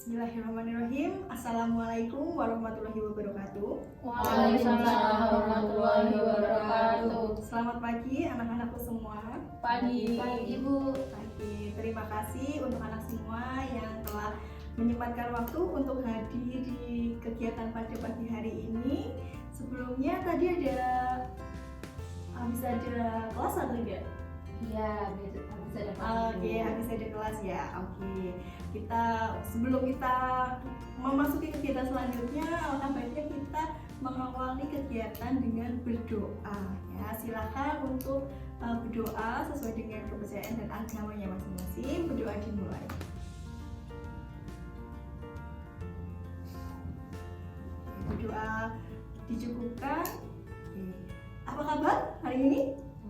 Bismillahirrahmanirrahim. Assalamualaikum warahmatullahi wabarakatuh. Waalaikumsalam warahmatullahi wabarakatuh. Selamat pagi anak-anakku semua. Pagi. Pagi Bu. Pagi. Terima kasih untuk anak semua yang telah menyempatkan waktu untuk hadir di kegiatan pada pagi hari ini. Sebelumnya tadi habis ada kelas atau tidak? Iya, habis ada Oke, habis ada kelas ya. Oke. Sebelum kita memasuki kegiatan selanjutnya, alangkah baiknya kita mengawali kegiatan dengan berdoa. Ya, silakan untuk berdoa sesuai dengan kepercayaan dan agamanya masing-masing. Berdoa dimulai. Berdoa dicukupkan. Oke. Apa kabar hari ini?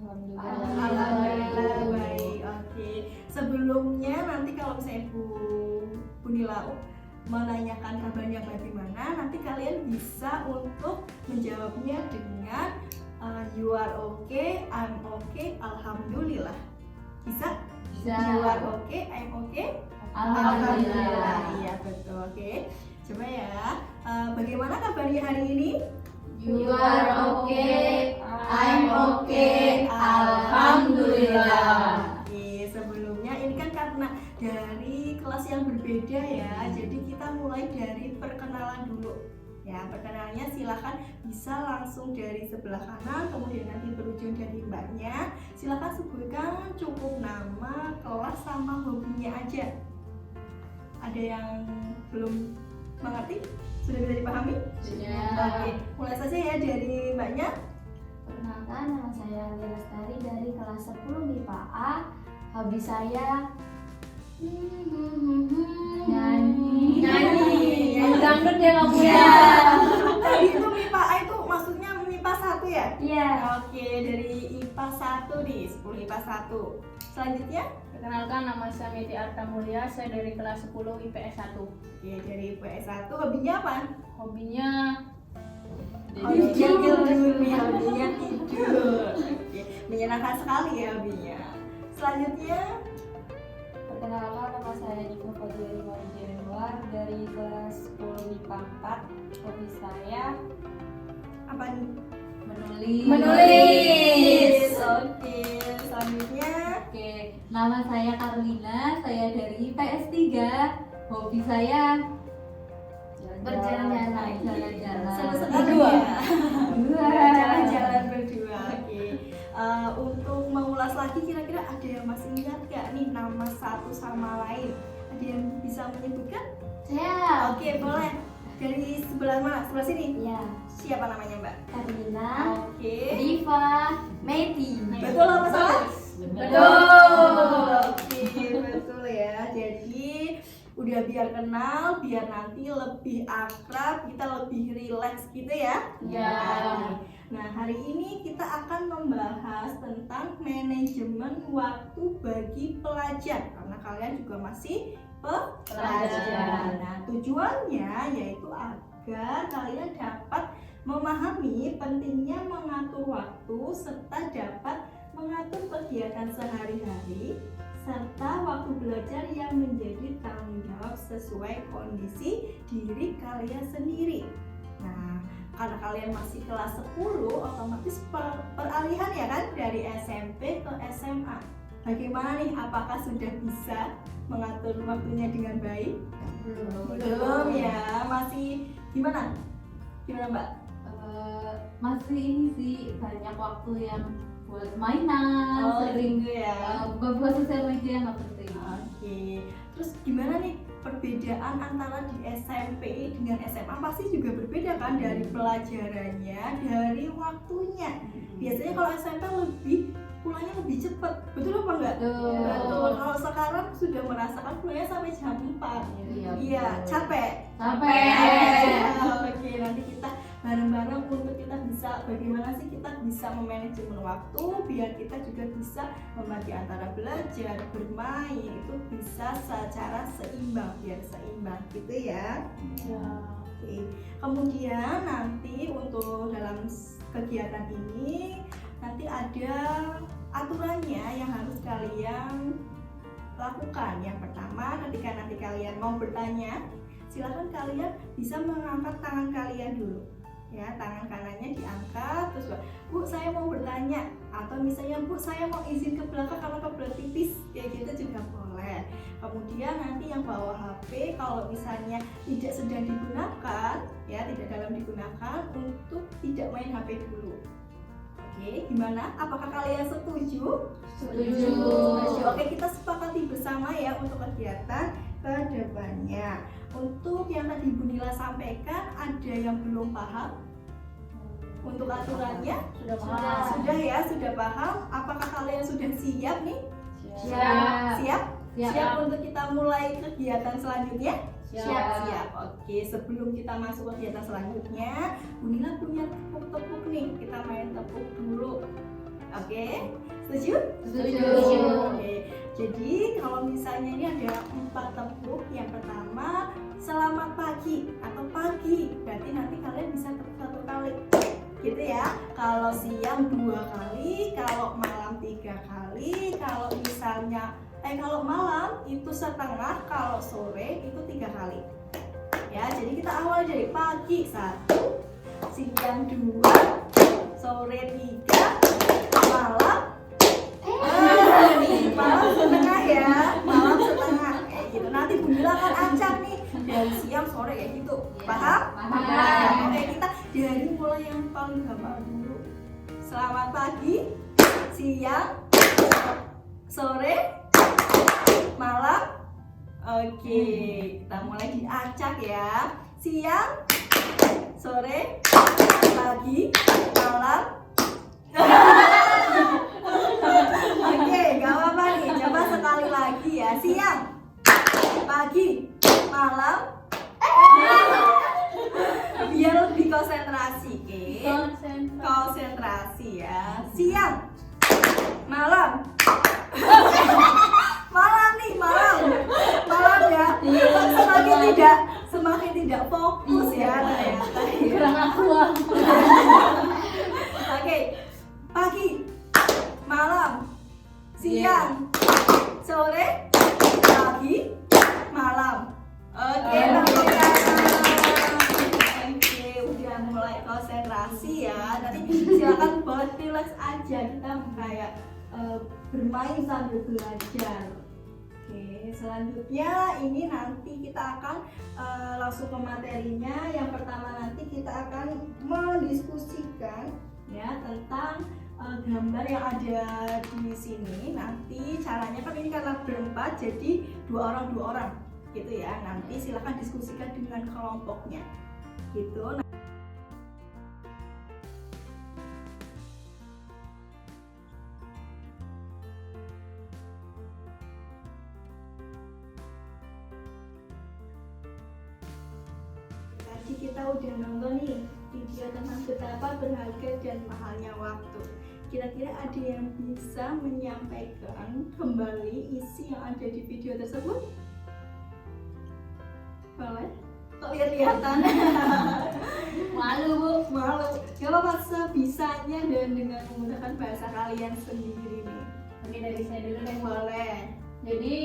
Alhamdulillah baik. Oke. Sebelumnya nanti kalau misalnya Bu Nila menanyakan kabarnya bagaimana, nanti kalian bisa untuk menjawabnya dengan you are okay, I'm okay, alhamdulillah. Bisa? Bisa. You are okay, I'm okay, Alhamdulillah. Iya betul. Oke. Coba ya. Bagaimana kabarnya hari ini? You are okay, I'm okay, alhamdulillah. Oke, sebelumnya ini kan karena dari kelas yang berbeda ya, jadi kita mulai dari perkenalan dulu. Ya, perkenalannya silahkan bisa langsung dari sebelah kanan, kemudian nanti berujung dari mbaknya. Silahkan sebutkan cukup nama, kelas, sama hobinya aja. Ada yang belum mengerti? Sudah bisa dipahami? Sudah. Oke, mulai saja ya dari mbaknya. Perkenalkan, nama saya Lia Lestari dari kelas 10 MIPA A. Hobi saya nyanyi. Dangdut ya kamu ya. Tadi itu MIPA A itu maksudnya MIPA 1 ya? Iya. Oke, dari IPA 1 nih, 10 IPA 1. Selanjutnya? Perkenalkan, nama saya Miti Arta Mulia, saya dari kelas 10 IPS 1. Oke, dari IPS 1. Hobinya apa? Hobinya Hobinya tidur, ya, hobinya tidur. Oke, menyenangkan sekali ya hobinya. Selanjutnya? Perkenalkan, nama saya Niko Fadiyari Marjanuar dari kelas 10 MIPA 4. Hobi saya Apa nih? menulis. Oke, selanjutnya? Oke, nama saya Karlina, saya dari IPS 3. Hobi saya Berjalan-jalan. Seru-seru ya. Jalan-jalan berdua. Oke. Untuk mengulas lagi, kira-kira ada yang masih ingat gak nih nama satu sama lain? Ada yang bisa menyebutkan? Saya Oke, boleh. Dari sebelah mana? Sebelah sini. ya, Siapa namanya, Mbak? Karina, Oke. Diva, Meti. Betul apa salah? Betul. Oke, betul ya. Jadi udah biar kenal, biar nanti lebih akrab, kita lebih rileks gitu ya. Ya. Nah, hari ini kita akan membahas tentang manajemen waktu bagi pelajar, karena kalian juga masih pelajar. Nah, tujuannya yaitu agar kalian dapat memahami pentingnya mengatur waktu serta dapat mengatur kegiatan sehari-hari serta waktu belajar yang menjadi tanggung jawab sesuai kondisi diri kalian sendiri. Nah, karena kalian masih kelas 10, otomatis peralihan ya kan dari SMP ke SMA. Bagaimana nih, apakah sudah bisa mengatur waktunya dengan baik? Belum ya, masih gimana? Gimana Mbak? masih ini sih banyak waktu yang buat mainan, sering gitu ya. buat sosial media nggak penting. Oke, terus gimana nih perbedaan antara di SMP dengan SMA? Pasti juga berbeda kan dari pelajarannya, dari waktunya. Biasanya kalau SMP pulangnya lebih cepat, betul apa enggak? Betul. Kalau sekarang sudah merasakan pulangnya sampai jam 4. Iya, capek. Oke, nanti kita bareng-bareng untuk kita bisa bagaimana sih kita bisa memanajemen waktu biar kita juga bisa membagi antara belajar, bermain, itu bisa secara seimbang, biar seimbang gitu ya. Oke. Kemudian nanti untuk dalam kegiatan ini nanti ada aturannya yang harus kalian lakukan. Yang pertama, ketika nanti kalian mau bertanya, silahkan kalian bisa mengangkat tangan kalian dulu. Ya, tangan kanannya diangkat, terus Bu saya mau bertanya, atau misalnya Bu saya mau izin ke belakang karena kebelet pipis, kayak gitu juga boleh. Kemudian nanti yang bawa HP kalau misalnya tidak sedang digunakan, ya tidak dalam digunakan, untuk tidak main HP dulu. Oke, gimana? Apakah kalian setuju? Setuju. Oke, kita sepakati bersama ya untuk kegiatan ke depannya. Untuk yang tadi Bu Nila sampaikan, ada yang belum paham? Untuk aturannya? Sudah Sudah. paham. Sudah ya, sudah paham? Apakah kalian sudah siap nih? Siap. Siap? Siap. Siap untuk kita mulai kegiatan selanjutnya? Siap. Siap. Oke, sebelum kita masuk kegiatan selanjutnya, Bu Nila punya tepuk-tepuk nih. Kita main tepuk dulu. Oke, setuju? Setuju. Oke, jadi kalau misalnya ini ada 4 tepuk. Yang pertama, selamat pagi atau pagi. Berarti nanti kalian bisa tepuk 1 kali. Gitu ya. Kalau siang 2 kali, kalau malam 3 kali, kalau misalnya kalau malam itu setengah, kalau sore itu 3 kali. Ya, jadi kita awal dari pagi 1, siang 2, sore 3, malam malam setengah ya, malam setengah kayak gitu. Nanti Bu Nila akan acak nih dari siang sore kayak gitu. Paham? Paham. Oke, kita dari mulai yang paling gampang dulu. Selamat pagi, siang, sore, malam. Oke, kita mulai diacak ya. Siang, sore, pagi, malam. Oke, gak apa-apa nih. Coba sekali lagi ya. Siang, pagi, malam. Biar lebih konsentrasi, oke? Konsentrasi ya. Siang, malam. Malam nih, malam. Malam ya. Semakin tidak fokus ya ternyata. Kurang akuah. Oke, pagi, malam, siang, sore, pagi, malam. Oke, oke, udah mulai konsentrasi ya. Nanti silakan buat relax aja, kita kayak bermain sambil belajar. Oke, selanjutnya ini nanti kita akan langsung ke materinya. Yang pertama nanti kita akan mendiskusikan ya tentang gambar yang ada di sini. Nanti caranya kan ini karena berempat, jadi 2 orang gitu ya. Nanti silakan diskusikan dengan kelompoknya gitu. Tadi kita udah nonton nih video tentang betapa berharga dan mahalnya waktu. Kira-kira ada yang bisa menyampaikan kembali isi yang ada di video tersebut? Boleh? Kok lihat-lihatan? Malu, Bu. Malu. Gak apa-apa, sebisanya dan dengan menggunakan bahasa kalian sendiri nih. Oke, dari saya dulu deh. Boleh. Jadi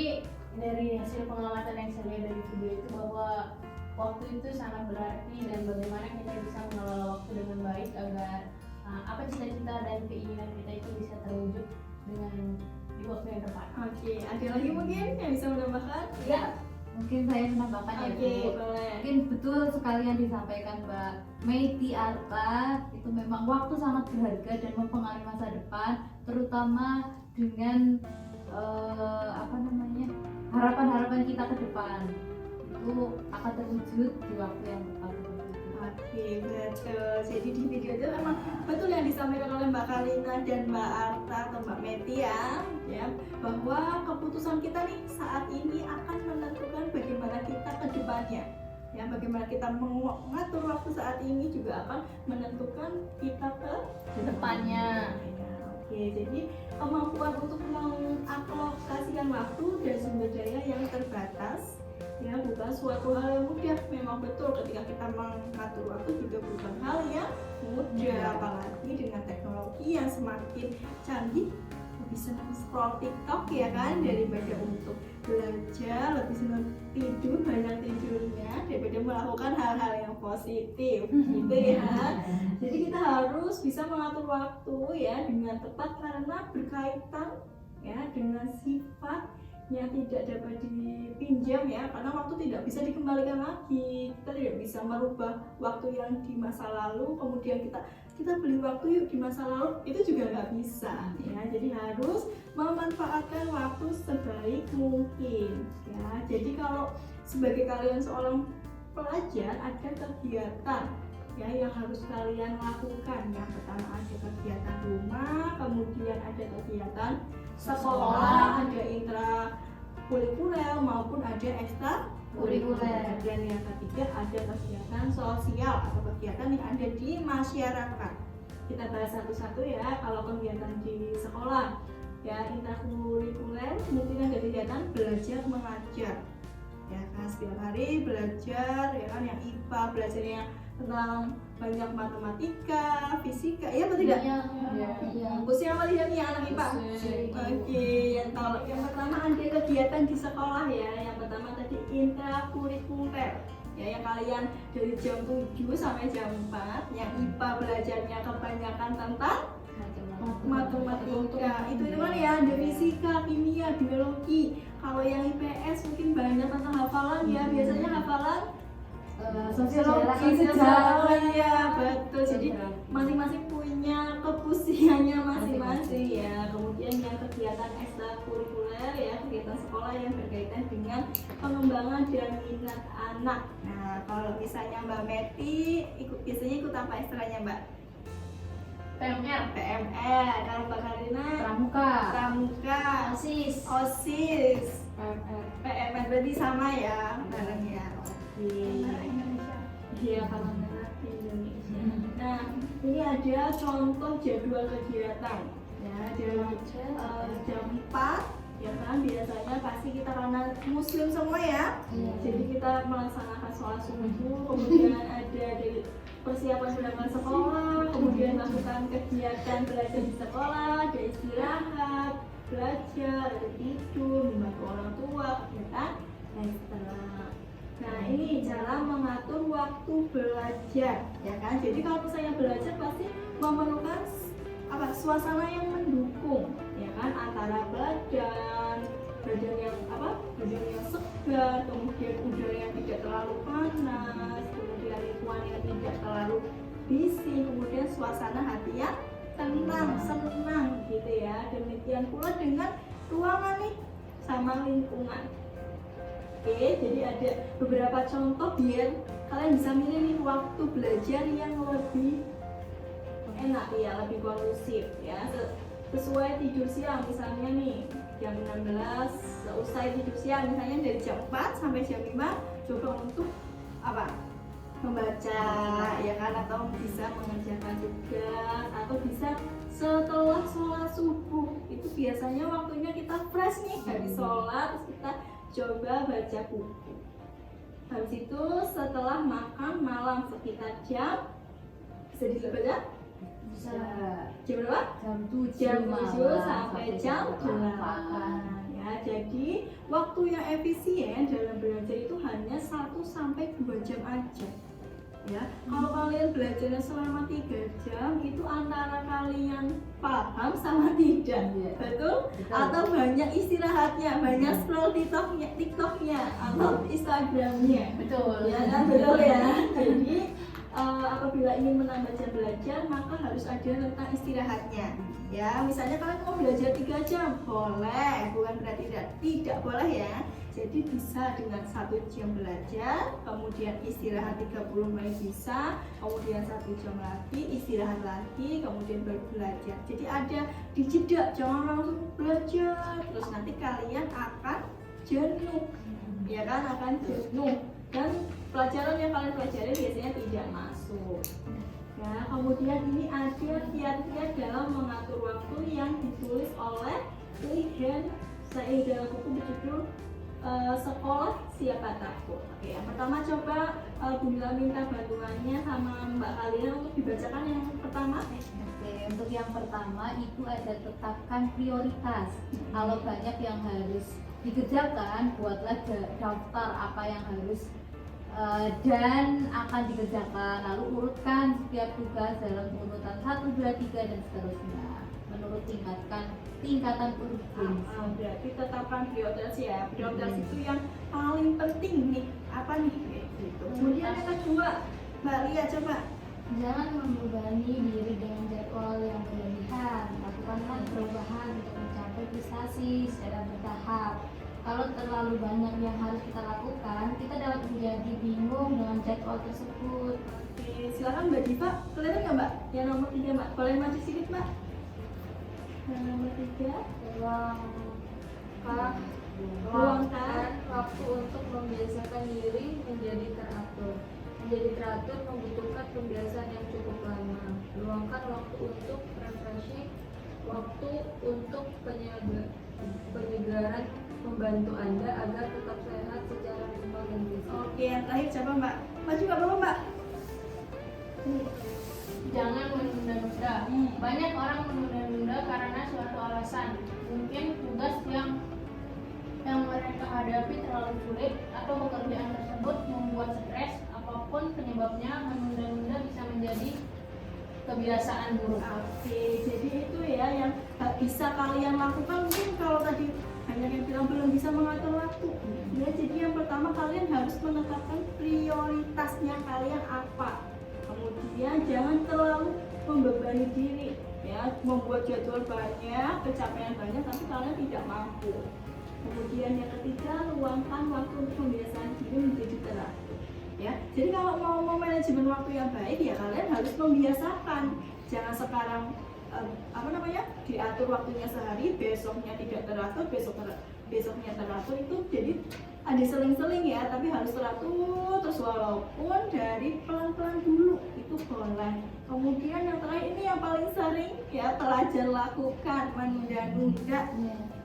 dari hasil pengamatan yang saya lihat dari video itu bahwa waktu itu sangat berarti dan bagaimana kita bisa mengelola waktu dengan baik agar apa cita-cita dan keinginan kita itu bisa terwujud dengan di waktu yang tepat. Oke, ada lagi mungkin yang bisa menambahkan? Ya, Mungkin saya menambahkan ya Oke, Bu. boleh. Mungkin betul sekali yang disampaikan Mbak Meiti Arta, itu memang waktu sangat berharga dan mempengaruhi masa depan, terutama dengan harapan-harapan kita ke depan itu akan terwujud di waktu yang tepat. Oke, betul. Jadi di video itu memang betul yang disampaikan oleh Mbak Kalina dan Mbak Arta atau Mbak Meti ya, bahwa keputusan kita nih saat ini akan menentukan bagaimana kita ke depannya. Ya, bagaimana kita mengatur waktu saat ini juga akan menentukan kita ke depannya. Ya, oke, jadi kemampuan untuk mengalokasikan waktu dan sumber daya yang terbatas ya bukan suatu hal yang mudah. Memang betul ketika kita mengatur waktu juga bukan hal yang mudah, apalagi dengan teknologi yang semakin canggih bisa scroll TikTok ya kan, daripada untuk belajar lebih senang tidur, banyak tidurnya daripada melakukan hal-hal yang positif gitu ya. Jadi kita harus bisa mengatur waktu ya dengan tepat karena berkaitan ya dengan sifat yang tidak dapat dipinjam ya, karena waktu tidak bisa dikembalikan lagi. Kita tidak bisa merubah waktu yang di masa lalu kemudian kita beli waktu yuk di masa lalu, itu juga nggak bisa ya. Jadi harus memanfaatkan waktu sebaik mungkin ya. Jadi kalau sebagai kalian seorang pelajar ada kegiatan ya yang harus kalian lakukan. Yang pertama ada kegiatan rumah, kemudian ada kegiatan sekolah, ada intrakurikuler maupun ada ekstrakurikuler, dan yang ketiga ada kegiatan sosial atau kegiatan yang ada di masyarakat. Kita bahas satu-satu ya. Kalau kegiatan di sekolah ya, intrakurikuler mungkin ada kegiatan belajar mengajar ya kan, setiap hari belajar ya kan, yang IPA belajarnya tentang banyak matematika, fisika, ya apa tidak? Iya. Khususnya apa tidak nih anak IPA? Oke, yang pertama ada kegiatan di sekolah ya. Yang pertama tadi intrakurikuler ya, yang kalian dari jam 7 sampai jam 4. Yang IPA belajarnya kebanyakan tentang matematika. Itu mana ya? Ada fisika, kimia, biologi. Kalau yang IPS mungkin banyak tentang hafalan ya. Biasanya hafalan sosiologi, sejarah ya, betul. Jadi masing-masing punya kepusiannya masing-masing ya. Kemudian yang kegiatan ekstrakurikuler ya, kegiatan sekolah yang berkaitan dengan pengembangan dan minat anak. Nah, kalau misalnya Mbak Meti biasanya ikut apa ekstranya Mbak? PMR. Kalau Mbak Karina Pramuka, OSIS, PMR berarti sama ya, bareng ya. Iya, kalau merah Indonesia. Nah, ini ada contoh jadwal kegiatan ya, jam 4 ya kan, biasanya pasti kita karena muslim semua ya. Jadi kita melaksanakan sholat subuh, kemudian ada dari persiapan berangkat sekolah, kemudian melakukan kegiatan belajar di sekolah, ada istirahat, belajar, ada tidur, membantu orang tua, kegiatan ekstra. Nah, ini cara mengatur waktu belajar ya kan. Jadi kalau misalnya belajar pasti memerlukan suasana yang mendukung ya kan, antara badan yang segar, kemudian udara yang tidak terlalu panas, kemudian lingkungan yang tidak terlalu bising, kemudian suasana hati yang tenang, senang gitu ya. Demikian pula dengan ruangan nih sama lingkungan. Oke, jadi ada beberapa contoh biar kalian bisa milih nih waktu belajar yang lebih enak ya, lebih kondusif ya. Sesuai tidur siang misalnya nih jam 16, selesai tidur siang misalnya dari jam 4 sampai jam 5, coba untuk membaca ya kan, atau bisa mengerjakan tugas, atau bisa setelah sholat subuh. Itu biasanya waktunya kita fresh nih, habis sholat terus kita coba baca buku. Habis itu setelah makan malam sekitar jam, bisa dibaca? Bisa. Jam berapa? Jam 7 sampai jam 8 ya. Jadi waktu yang efisien dalam belajar itu hanya 1 sampai 2 jam aja ya. Kalau kalian belajarnya selama 3 jam, itu antara kalian paham sama tidak, betul? Atau banyak istirahatnya, banyak scroll TikToknya atau Instagramnya, Betul. ya kan, betul ya. Jadi apabila ingin menambah jam belajar, maka harus ada rentang istirahatnya ya. Misalnya kalian mau belajar 3 jam, boleh, bukan berarti tidak boleh ya. Jadi bisa dengan 1 jam belajar, kemudian istirahat 30 menit bisa, kemudian 1 jam lagi, istirahat lagi, kemudian baru belajar. Jadi ada dijeda, jangan langsung belajar, terus nanti kalian akan jenuh, ya kan, akan jenuh. Dan pelajaran yang kalian pelajari biasanya tidak masuk. Ya, kemudian ini ada kiat-kiat dalam mengatur waktu yang ditulis oleh Lihen Said dalam buku berjudul Sekolah Siapa Takut. Oke, yang pertama coba Bunda minta bantuannya sama Mbak kalian untuk dibacakan yang pertama. Oke, Untuk yang pertama itu ada tetapkan prioritas. Kalau banyak yang harus dikerjakan, buatlah daftar apa yang harus dan akan dikerjakan. Lalu urutkan setiap tugas dalam urutan 1, 2, 3 dan seterusnya menurut tingkatan urgensi. Berarti tetapkan prioritas ya. Prioritas itu yang paling penting nih. Apa nih? Gitu. Kemudian yang kedua, Mbak Lia coba. Jangan membebani diri dengan jadwal yang berlebihan. Lakukanlah perubahan untuk mencapai prestasi secara bertahap. Kalau terlalu banyak yang harus kita lakukan, kita dapat menjadi bingung dengan jadwal tersebut. Oke, silakan Mbak Diva. Kelihatan nggak Mbak? Yang nomor 3 Mbak. Boleh maju sedikit Mbak. Yang nomor 3. Luangkan waktu untuk membiasakan diri menjadi teratur. Menjadi teratur membutuhkan pembiasaan yang cukup lama. Luangkan waktu untuk refreshing, waktu untuk penyegaran membantu Anda agar tetap sehat secara mental dan fisik. Oke, yang terakhir coba Mbak. Maju nggak apa-apa Mbak? Jangan menunda-nunda. Banyak orang menunda-nunda karena suatu alasan. Mungkin tugas yang mereka hadapi terlalu sulit atau pekerjaan tersebut membuat stres. Apapun penyebabnya, menunda-nunda bisa menjadi kebiasaan buruk. Oke, jadi itu ya yang bisa kalian lakukan. Mungkin kalau tadi banyak yang bilang belum bisa mengatur waktu. Ya, jadi yang pertama kalian harus menetapkan prioritasnya kalian apa. Kemudian jangan terlalu membebani diri, ya, membuat jadwal banyak, pencapaian banyak, tapi kalian tidak mampu. Kemudian yang ketiga, luangkan waktu untuk pembiasaan diri menjadi teratur. Ya, jadi kalau mau manajemen waktu yang baik ya kalian harus membiasakan. Jangan sekarang diatur waktunya sehari, besoknya tidak teratur, besoknya teratur, itu jadi ada seling-seling ya, tapi harus teratur terus walaupun dari pelan-pelan dulu itu boleh. Kemudian yang terakhir ini yang paling sering ya, pelajar lakukan menunda-nunda,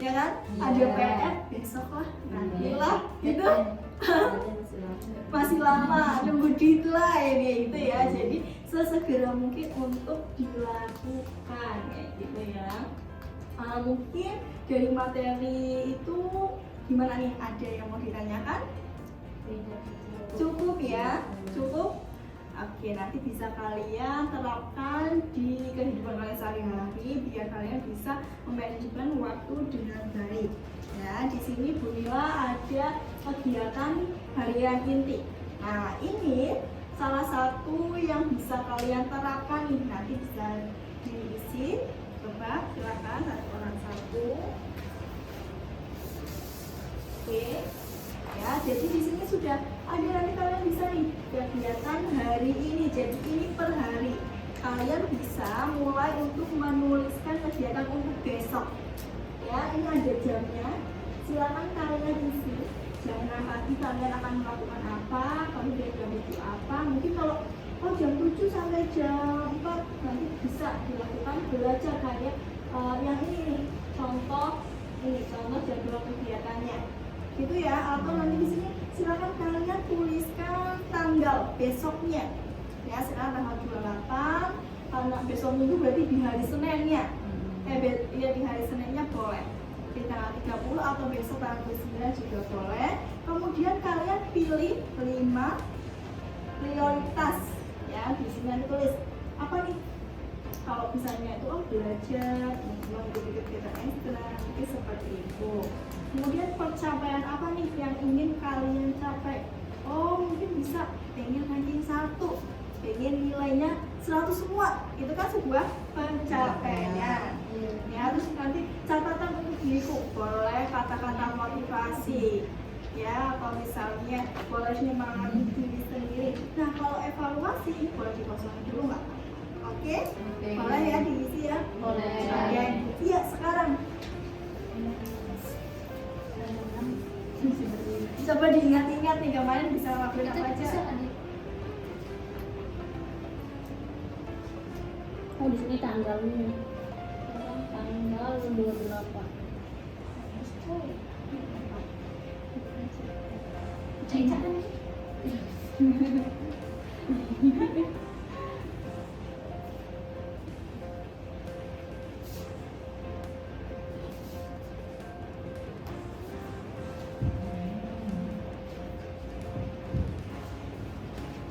ya kan? Ada PR besok lah, nantilah gitu. Masih lama nunggu deadline ya itu ya, jadi sesegera mungkin untuk dilakukan kayak gitu ya. Mungkin dari materi itu gimana nih, ada yang mau ditanyakan? Cukup ya, cukup. Oke, nanti bisa kalian terapkan di kehidupan kalian sehari-hari biar kalian bisa memanajemen waktu dengan baik. Ya, di sini Bu Nila ada kegiatan harian inti. Nah, ini salah satu yang bisa kalian terapkan nih, nanti bisa diisi. Coba silakan satu. Oke. Ya, jadi di sini sudah ada, nanti kalian bisa nih kegiatan hari ini. Jadi ini per hari. Kalian bisa mulai untuk menuliskan kegiatan untuk besok. Ya, ini ada jamnya. Silakan kalian isi. Jam 6 pagi kalian akan melakukan apa, kemudian jam 7 apa. Mungkin kalau jam 7 sampai jam 4 nanti bisa dilakukan belajar kayak yang ini nih. Contoh jadwal kegiatannya. Gitu ya, atau nanti di sini silakan kalian tuliskan tanggal besoknya. Ya, sekarang tanggal 28, karena besok minggu berarti di hari Seninnya. Di hari Seninnya boleh. Di tanggal 30 atau besok tanggal 29 juga boleh. Kemudian kalian pilih 5 prioritas. Ya, di sini nanti tulis apa nih? Kalau misalnya itu belajar, mengikuti kegiatan ekstra, mungkin seperti itu. Kemudian pencapaian apa nih yang ingin kalian capai? Mungkin bisa pengen ranking 1, pengen nilainya 100 semua. Itu kan sebuah pencapaian. Ya, terus nanti catatan untuk diriku, boleh kata-kata motivasi. Ya, atau misalnya boleh menyemangati diri sendiri. Nah, kalau evaluasi boleh dikosongin dulu nggak? Oke? Boleh ya diisi ya? Boleh. Iya, sekarang coba diingat-ingat nih kemarin bisa ngelakuin apa aja. Di sini tanggalnya. Tanggal 28.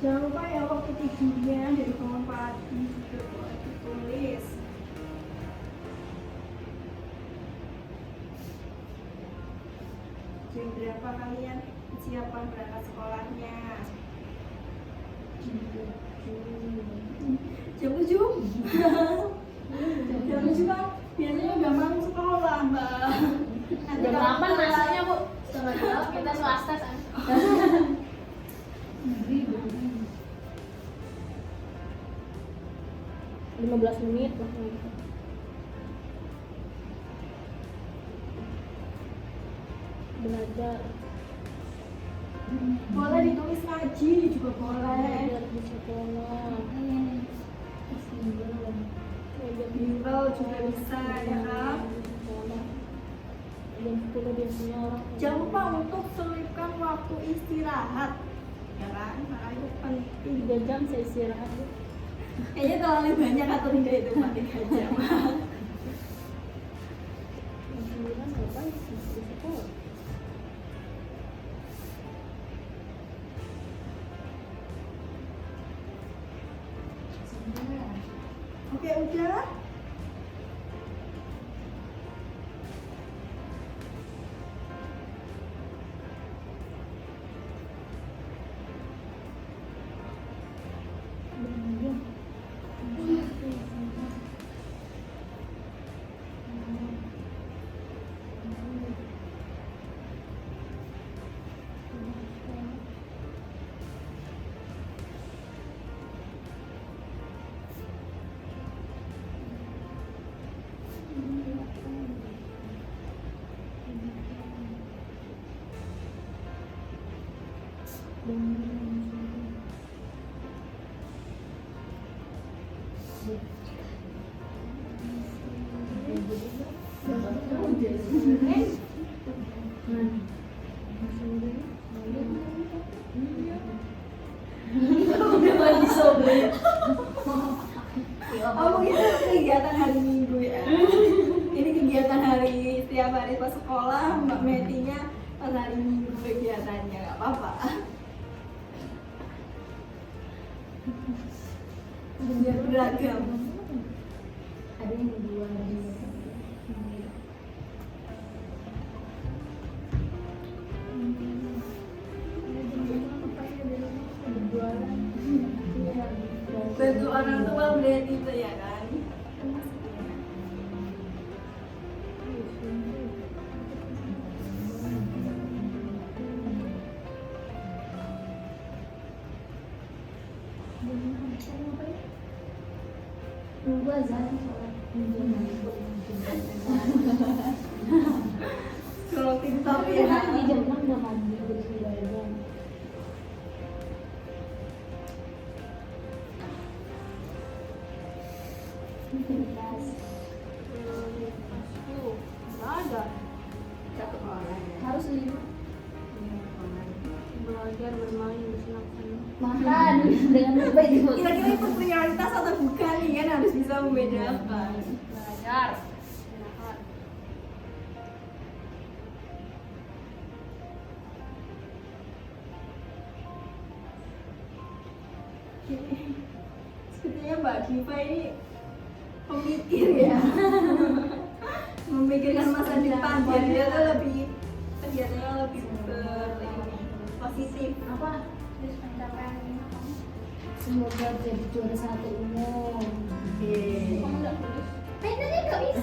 Jangan lupa ya waktu tidurnya dari bangun pagi juga boleh ditulis. Jam berapa kalian siapkan berangkat sekolahnya? Jam 7. Jam 7 kan biasanya udah mau sekolah, Mbak. Nanti Jam kalau 8 telat- masuknya Bu. Setengah 2 kita swasta kan. 15 menit lah gitu. Belajar Boleh ditulis ngaji juga boleh. di sekolah. Bimbel juga bisa ya kan. Jam 10 biasanya orang Jangan lupa untuk selipkan waktu istirahat, ya kan? Nah, itu penting. 3 jam saya istirahat Bu. Kayaknya terlalu banyak atau tidak itu Pak 3 jam. Jam 9 ngapain sih di sekolah? Oke, udah. Oh mungkin itu kegiatan hari Minggu ya. Ini kegiatan hari setiap hari pas sekolah, Mbak Metinya pas hari Minggu kegiatannya, nggak apa-apa. Biar beragam. Ada yang dua hari. Bantu orang tua berarti itu ya kan. Nunggu azan sholat. Kalau TikTok ya. Di jam 6 udah mandi terus belajar. Ada satu orang. Harus 5. Belajar bermain bersenang-senang. Makan dengan baik. Kira-kira itu prioritas atau bukan nih kan harus bisa membedakan. Belajar. Istirahat. Sepertinya Mbak Diva ini pemikir ya. Memikirkan masa depan biar dia tuh lebih kegiatannya lebih positif. Apa? Terus pencapaian ini kamu? Semoga jadi juara 1 umum. Oke. Kamu nggak tulis? Pengennya nggak bisa.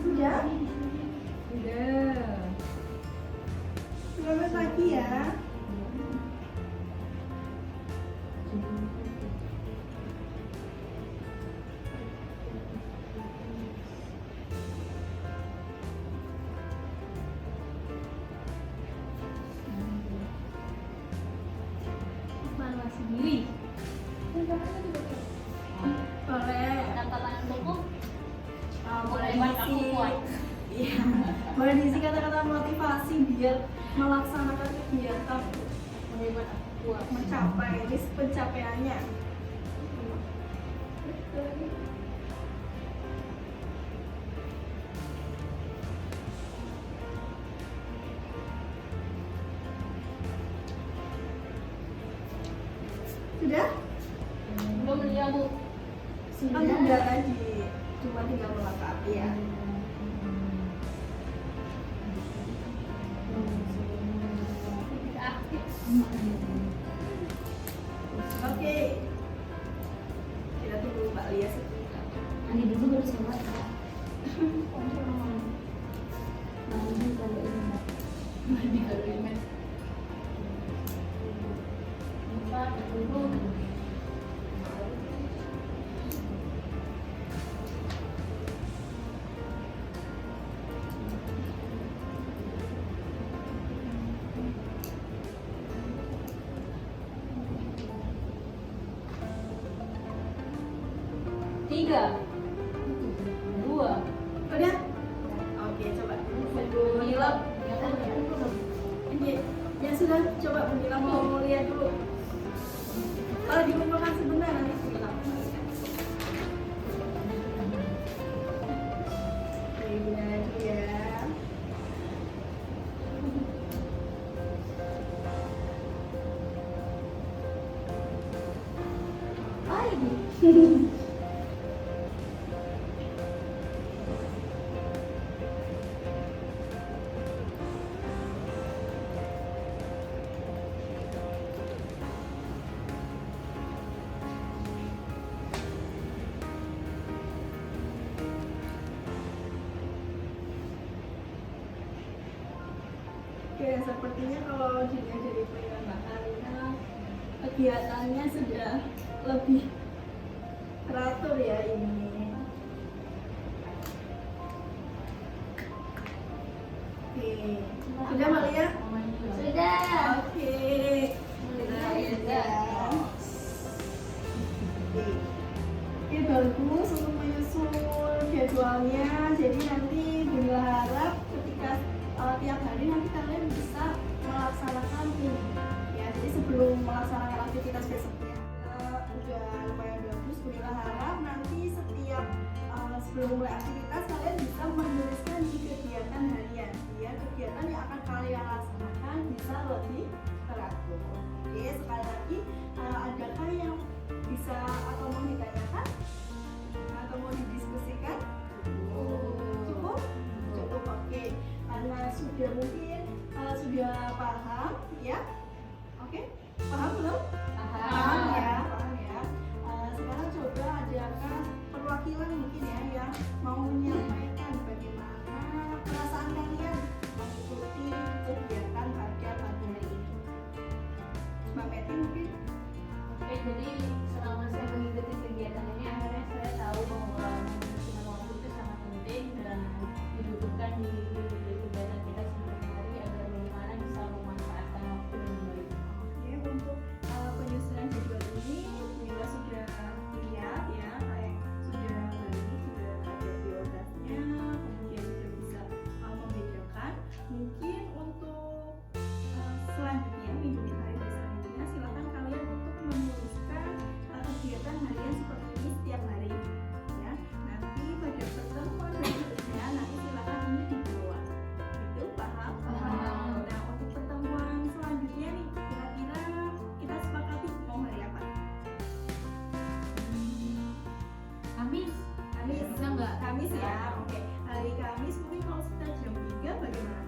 Udah? Udah. Selamat pagi ya. Evaluasi diri. Boleh. Kata-kata buku. Boleh Buat aku diisi. kuat. Iya. Boleh diisi kata-kata motivasi biar melaksanakan kegiatan. Hebat aku buat mencapai list pencapaiannya. Sudah? Belum ya Bu. Kan sudah tadi, cuma tinggal melengkapi ya. Aktif. Oke. Kita tunggu Mbak Lia sebentar. Nanti dulu baru sholat ya. Nanti kalau ini Mandi kalau ingat. Empat, dulu. Tiga, dua, Udah? Oke, coba. menilap. Ini ya sudah, coba Bunila mau lihat dulu. Kalau dikumpulkan sebentar nanti Bunila. Oke, Bunila dulu ya. apa ini? Oke, sepertinya kalau dilihat dari penambahannya kegiatannya sudah lebih teratur ya ini. Oke, sudah Mbak Lia? Sudah. Oke, sudah ya. Oke, bagus untuk menyusun jadwalnya. Jadi nanti Bunila harap ketika tiap hari nanti kalian bisa melaksanakan ini. Ya, jadi sebelum melaksanakan aktivitas besoknya udah lumayan bagus. Bunila harap nanti setiap sebelum mulai aktivitas kalian bisa menuliskan di kegiatan harian. Ya, kegiatan yang akan kalian laksanakan bisa lebih teratur. Oke, sekali lagi adakah yang bisa atau mau ditanyakan atau mau didiskusikan? Cukup? Cukup, oke. Karena sudah mungkin sudah paham ya. Oke, paham belum? Paham ya, paham ya. Sekarang coba adakah perwakilan mungkin ya yang mau menyampaikan bagaimana perasaan kalian mengikuti kegiatan pada pagi hari ini. Mbak Meti mungkin? Oke, jadi selama saya mengikuti kegiatan ini akhirnya saya tahu bahwa manajemen waktu itu sangat penting dan dibutuhkan di kegiatan kita sehari-hari agar bagaimana bisa memanfaatkan waktu dengan baik. Oke, untuk penyusunan jadwal ini Mila sudah lihat ya, kayak sudah sudah ada prioritasnya, kemudian sudah bisa membedakan. Mungkin untuk selanjutnya minggu hari selanjutnya silakan kalian untuk menuliskan kegiatan harian seperti ini setiap hari ya. Nanti pada pertemuan berikutnya nanti silakan ini dibawa. Itu paham? Paham. Nah, untuk pertemuan selanjutnya nih kira-kira kita sepakati mau hari apa? Kamis Kamis. bisa nggak? Kamis ya. Oke. Hari Kamis mungkin kalau sekitar jam 3 bagaimana?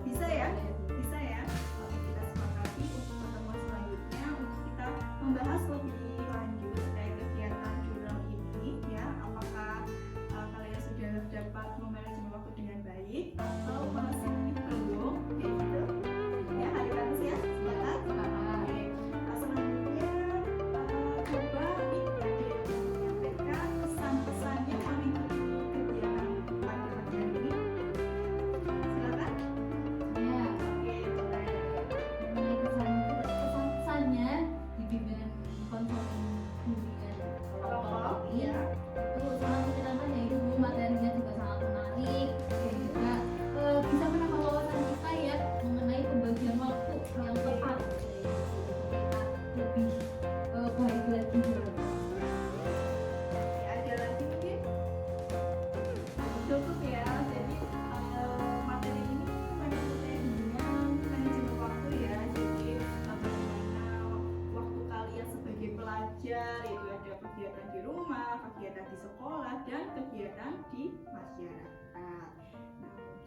Bisa ya? Bisa ya. Oke, kita sepakati untuk pertemuan selanjutnya untuk kita membahas lebih lanjut terkait kegiatan jurnal ini ya. Apakah kalian sudah dapat memanajemen waktu dengan baik atau masih belum? Kayak gitu. Ya, hari Kamis ya. Sepakat? Oke. Selanjutnya coba menyampaikan pesan-pesannya mengikuti kegiatan pada pagi hari ini. Silakan. Ya, Oke, boleh. kesan-kesannya dibimbing konsep di sekolah dan kegiatan di masyarakat. Nah,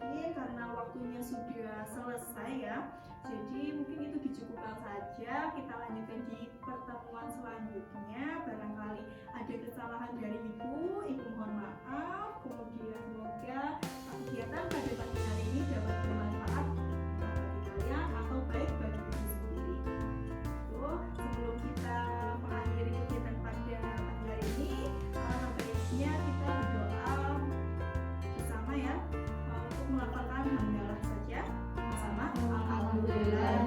mungkin karena waktunya sudah selesai ya, jadi mungkin itu dicukupkan saja. Kita lanjutkan di pertemuan selanjutnya. Barangkali ada kesalahan dari ibu mohon maaf. Kemudian semoga kegiatan pada pagi hari ini dapat bermanfaat bagi kalian atau baik bagi diri sendiri. Sebelum kita mengakhiri kegiatan pada pagi hari ini, baiknya kita berdoa bersama ya, untuk melafalkan hamdalah saja. Sama-sama. Alhamdulillah.